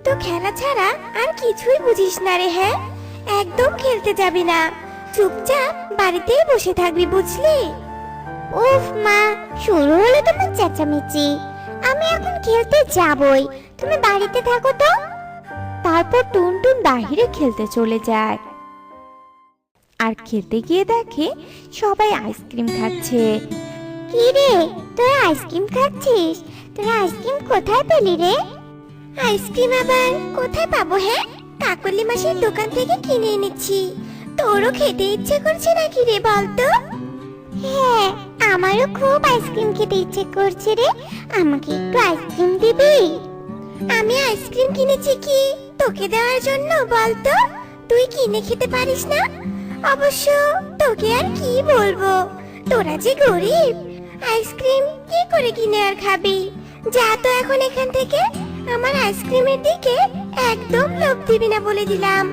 তো খেলা ছাড়া আর কিছুই বুঝিস না রে। হ্যাঁ, একদম খেলতে যাবি না, চুপচাপ বাড়িতেই বসে থাকবি, বুঝলি? উফ মা, শুরু হলো তোমার চেঁচামেচি। আমি এখন খেলতে যাবই, তুমি বাড়িতে থাকো তো। তারপর টুনটুন বাহিরে খেলতে চলে যায়। আর খেলতে গিয়ে দেখে সবাই আইসক্রিম খাচ্ছে। কি রে, তোরা আইসক্রিম খাচ্ছিস? তোরা আইসক্রিম কোথায় পেলি রে? আইসক্রিম আবার কোথায় পাবো? হ্যাঁ, কাকলি মাসির দোকান থেকে কিনে এনেছি। তোরও খেতে ইচ্ছে করছে নাকি রে, বলতো? হ্যাঁ, আমারও খুব আইসক্রিম খেতে ইচ্ছে করছে রে। আমাকে একটু আইসক্রিম দিবি? আমি আইসক্রিম কিনেছি কি তোকে দেওয়ার জন্য, বলতো? তুই কিনে খেতে পারিস না? অবশ্য তোকে আর কি বলবো, তোরা যে গরিব, আইসক্রিম কি করে কিনে আর খাবি? যা তো এখন এখান থেকে, আমার আইসক্রিমের দিকে একদম লোভ দিবি না বলে দিলাম।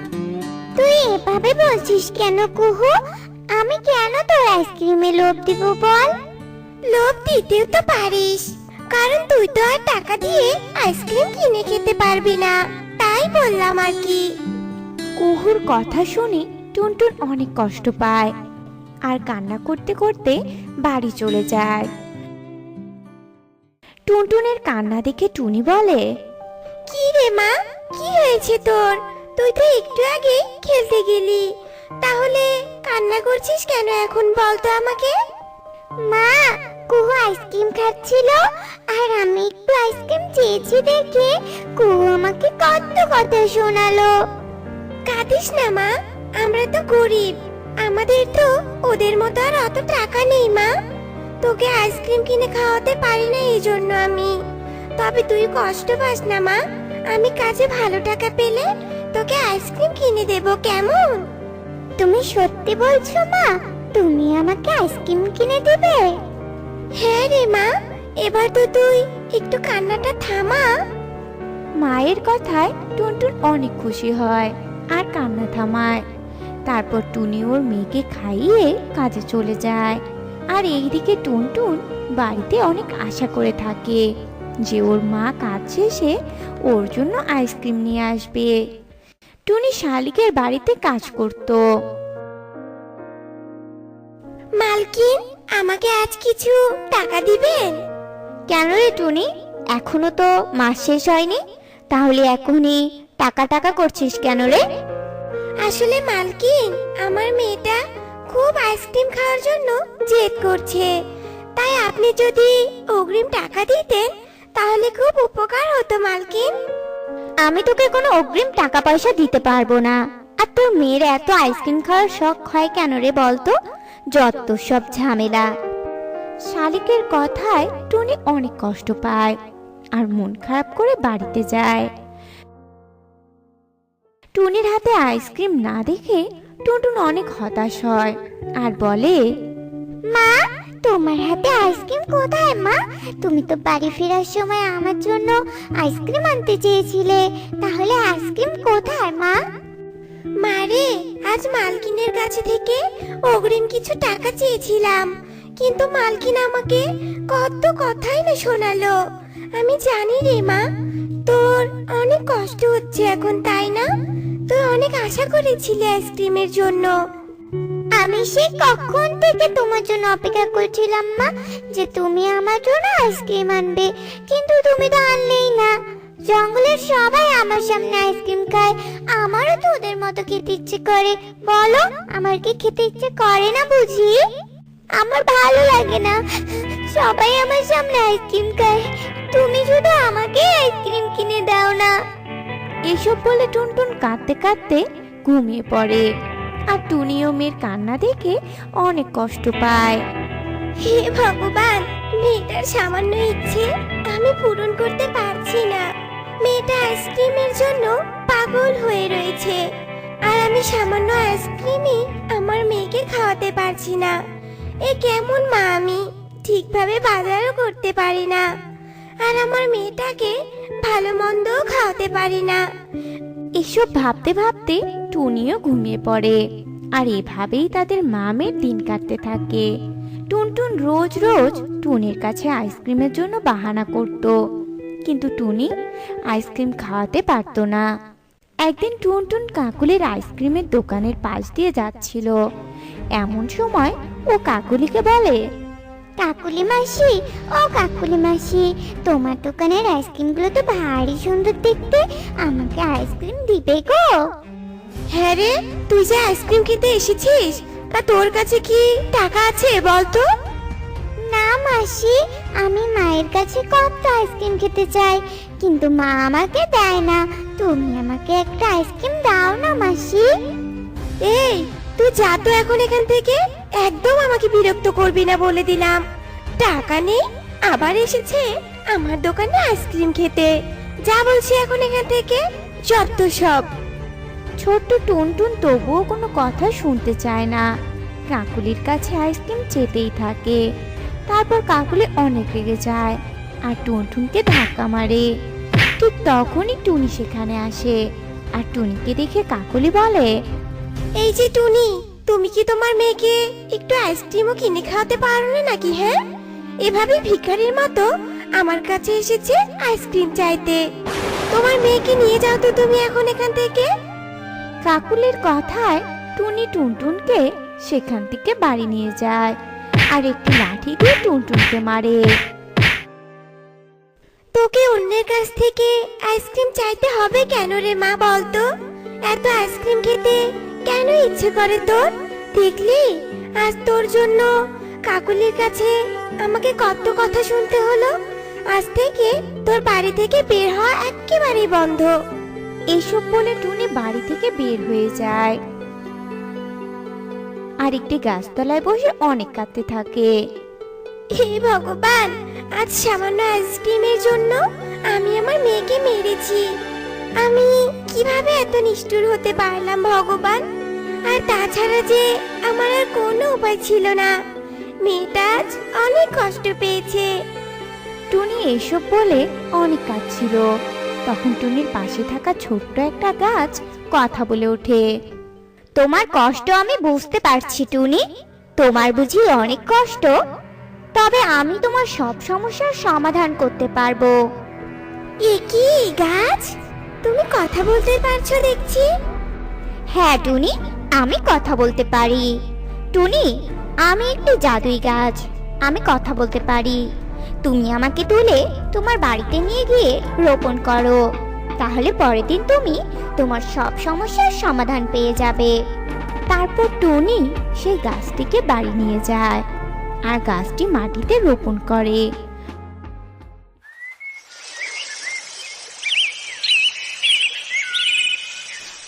তুই এভাবে বলছিস কেন কুহু? আমি কেন তোর আইসক্রিমে লোভ দিব বল? লোভ দিতেও তো পারিস, কারণ তুই তো আর টাকা দিয়ে আইসক্রিম কিনে খেতে পারবি না, তাই বললাম আর কি। কুহুর কথা শুনে টুনটুন অনেক কষ্ট পায় আর কান্না করতে করতে বাড়ি চলে যায়। টুনটুনের কান্না দেখে টুনি বলে, কি রে মা, কি হয়েছে তোর? তুই তো একটু আগে খেলতে গেলি, তাহলে কান্না করছিস কেন এখন, বলতো আমাকে? মা, কুহু আইসক্রিম খাচ্ছিল আর আমি একটু আইসক্রিম চেয়েছি দেখে কুহু আমাকে কত কথা শোনালো। কাঁদিস না মা, আমরা তো গরিব, আমাদের তো ওদের মতো আর অত টাকা নেই মা। তোকে আইসক্রিম কিনে খাওয়াতে পারি না এই জন্য আমি। তবে তুই কষ্ট পাস না মা, আমি কাজে ভালো টাকা পেলে তোকে আইসক্রিম কিনে দেব, কেমন? তুমি সত্যি বলছো মা? তুমি আমাকে আইসক্রিম কিনে দেবে? হ্যাঁ রে মা, এবার তো তুই একটু কান্নাটা থামা। মায়ের কথায় টুনটুন অনেক খুশি হয় আর কান্না থামায়। তারপর টুনি ওর মেয়েকে খাইয়ে কাজে চলে যায়। আর এইদিকে টুনটুন বাড়িতে অনেক আশা করে থাকে যে ওর মা কাজ শেষে ওর জন্য আইসক্রিম নিয়ে আসবে। টুনি শালিকের বাড়িতে কাজ করত। মালকিন, আমাকে আজ কিছু টাকা দিবেন? কেন রে টুনি, এখনো তো মাস শেষ হয়নি, তাহলে এখনই টাকা টাকা করছিস কেন রে? আসলে মালকিন, আমার মেয়েটা খুব আইসক্রিম খাওয়ার জন্য জেদ করছে, তাই আপনি যদি অগ্রিম টাকা দিতেন তাহলে খুব উপকার হতো মালকিন। আমি তোকে কোনো অগ্রিম টাকা পয়সা দিতে পারবো না। আর তোর মেয়ের এত আইসক্রিম খাওয়ার শখ হয় কেন রে বলতো? যত সব ঝামেলা। শালিকের কথায় টুনি অনেক কষ্ট পায় আর মন খারাপ করে বাড়িতে যায়। টুনির হাতে আইসক্রিম না দেখে টুনটুন অনেক হতাশ হয় আর বলে, মা, তোমার হাতে আইসক্রিম কোথায় মা? তুমি তো বাড়ি ফেরার সময় আমার জন্য আইসক্রিম আনতে চেয়েছিলে, তাহলে আইসক্রিম কোথায় মা? মারে, আজ মালকিনের কাছে থেকে অগ্রিম কিছু টাকা চেয়েছিলাম, কিন্তু মালকিন আমাকে কত কথাই না শোনালো। আমি জানি রে মা, তোর অনেক কষ্ট হচ্ছে এখন, তাই না? তুই অনেক আশা করেছিলি আইসক্রিমের জন্য। আমি সে কখন থেকে তোমার জন্য অপেক্ষা করছিলাম মা, যে তুমি আমার জন্য আইসক্রিম আনবে, কিন্তু তুমি তো আনলেই না। জঙ্গলের সবাই আমার সামনে আইসক্রিম খায়, আমারও তো ওদের মতো খেতে ইচ্ছে করে। বলো, আমার কি খেতে ইচ্ছে করে না বুঝি? আমার ভালো লাগে না সবাই আমার সামনে আইসক্রিম খায়, তুমি শুধু আমাকে আইসক্রিম কিনে দাও না। এসব বলে টুনটুন কাঁদতে কাঁদতে ঘুমিয়ে পড়ে। আর টুনি ও মেয়ের কান্না দেখে অনেক কষ্ট পায়। হে ভগবান, মেয়েটার সামান্য ইচ্ছে আমি পূরণ করতে পারছি না। মেয়েটা আইসক্রিমের জন্য পাগল হয়ে রয়েছে, আর আমি সামান্য আইসক্রিমই আমার মেয়েকে খাওয়াতে পারছি না। এ কেমন মা আমি, ঠিকভাবে বাজারও করতে পারি না, আর আমার মেয়েটাকে ভালো মন্দও খাওয়াতে পারি না। এসব ভাবতে ভাবতে টুনিও ঘুমিয়ে পড়ে। আর এভাবেই তাদের মামের দিন কাটতে থাকে। টুনটুন রোজ রোজ টুনির কাছে আইসক্রিমের জন্য বাহানা করত, কিন্তু টুনি আইসক্রিম খাওয়াতে পারতো না। একদিন টুনটুন কাকুলির আইসক্রিমের দোকানের পাশ দিয়ে যাচ্ছিল। এমন সময় ও কাকুলিকে বলে, কাকুলি মাসি, ও কাকুলি মাসি, তোমার দোকানের আইসক্রিমগুলো তো ভারী সুন্দর দেখতে, আমাকে আইসক্রিম দিবে গো? হ্যাঁ রে, তুই যে আইসক্রিম খেতে এসেছিস, তা তোর কাছে কি টাকা আছে বলতো? না মাসি, আমি মায়ের কাছে কত আইসক্রিম খেতে চাই, কিন্তু মা আমাকে দেয় না। তুমি আমাকে একটা আইসক্রিম দাও না মাসি। এই, তুই যা তো এখন এখান থেকে, একদম আমাকে বিরক্ত করবি না বলে দিলাম। টাকা নেই, আবার এসেছে আমার দোকানে আইসক্রিম খেতে। যা বলছি এখন এখান থেকে, যত সব। ছোট্ট টুনটুন তবুও কোনো কথা শুনতে চায় না, কাকুলির কাছে আইসক্রিম চেতেই থাকে। তারপর কাকুলি অনেক রেগে যায় আর টুনটুনকে ধাক্কা মারে। ঠিক তখনই টুনি সেখানে আসে আর টুনিকে দেখে কাকুলি বলে, এই যে টুনি, তুমি কি তোমার মেয়েকে একটু আইসক্রিমও কিনে খাওয়াতে পারো না নাকি? হ্যাঁ, এভাবে ভিখারির মতো আমার কাছে এসেছে আইসক্রিম চাইতে। তোমার মেয়েকে নিয়ে যাও তো তুমি এখন এখান থেকে। কাকুলির কথায় টুনি টুনটুনকে সেখান থেকে বাড়ি নিয়ে যায় আর একটি লাঠি দিয়ে টুনটুনকে মারে। তোকে অন্যের কাছ থেকে আইসক্রিম চাইতে হবে কেন রে মা, বলতো? এত আইসক্রিম খেতে কেন ইচ্ছে করে তোর? দেখলি, আজ তোর জন্য কাকুলির কাছে আমাকে কত কথা শুনতে হলো। আজ থেকে তোর বাড়ি থেকে বের হওয়া একেবারেই বন্ধ। এসব বলে টুনি বাড়ি থেকে বের হয়ে যায় আর একটি গাছতলায় বসে অনেক কাঁদতে থাকে। হে ভগবান, আজ সামান্য আইসক্রিমের জন্য আমি আমার মেয়েকে মেরেছি। আমি কিভাবে এত নিষ্ঠুর হতে পারলাম ভগবান? আর তাছাড়া যে আমার আর কোনো উপায় ছিল না। মেয়েটা আজ অনেক কষ্ট পেয়েছে। টুনি এসব বলে অনেক কাঁদছিল। তখন টুনির পাশে থাকা ছোট্ট একটা গাছ কথা বলে ওঠে। তোমার কষ্ট আমি বুঝতে পারছি টুনি, তোমার বুঝি অনেক কষ্ট। তবে আমি তোমার সব সমস্যার সমাধান করতে পারবো। এ কি গাছ, তুমি কথা বলতে পারছো দেখছি। হ্যাঁ টুনি, আমি কথা বলতে পারি। টুনি, আমি একটি জাদুই গাছ, আমি কথা বলতে পারি। তুমি আমাকে তুলে তোমার বাড়িতে নিয়ে গিয়ে রোপণ করো, তাহলে পরের দিন তুমি তোমার সব সমস্যার সমাধান পেয়ে যাবে। তারপর টুনি সেই গাছটিকে বাড়ি নিয়ে যায় আর গাছটি মাটিতে রোপণ করে।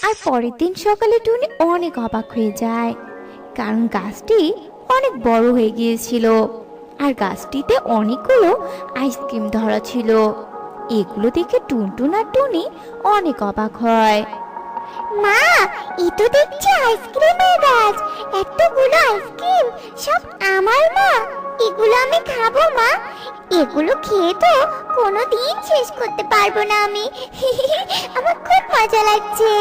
আর পরের দিন সকালে টুনি অনেক অবাক হয়ে যায়, কারণ গাছটি অনেক বড় হয়ে গিয়েছিল আর গাছটিতে অনেকগুলো আইসক্রিম ধরা ছিল। এগুলো দেখে টুনটুন আর টুনি অনেক অবাক হয়। মা, এই তো দেখছি আইসক্রিমের গাছ, এতগুলো আইসক্রিম, সব আমার মা। এগুলো আমি খাবো মা, এগুলো খেয়ে তো কোনোদিন শেষ করতে পারবো না আমি। আমার খুব মজা লাগছে।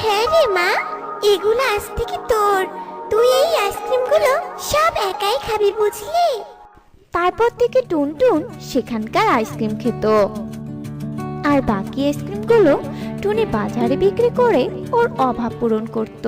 হ্যাঁ রে মা, এগুলো আজ থেকে তোর। তুই এই আইসক্রিমগুলো সব একাই খাবি, বুঝলি? তারপর থেকে টুনটুন সেখানকার আইসক্রিম খেত আর বাকি আইসক্রিমগুলো টুনি বাজারে বিক্রি করে ওর অভাব পূরণ করত।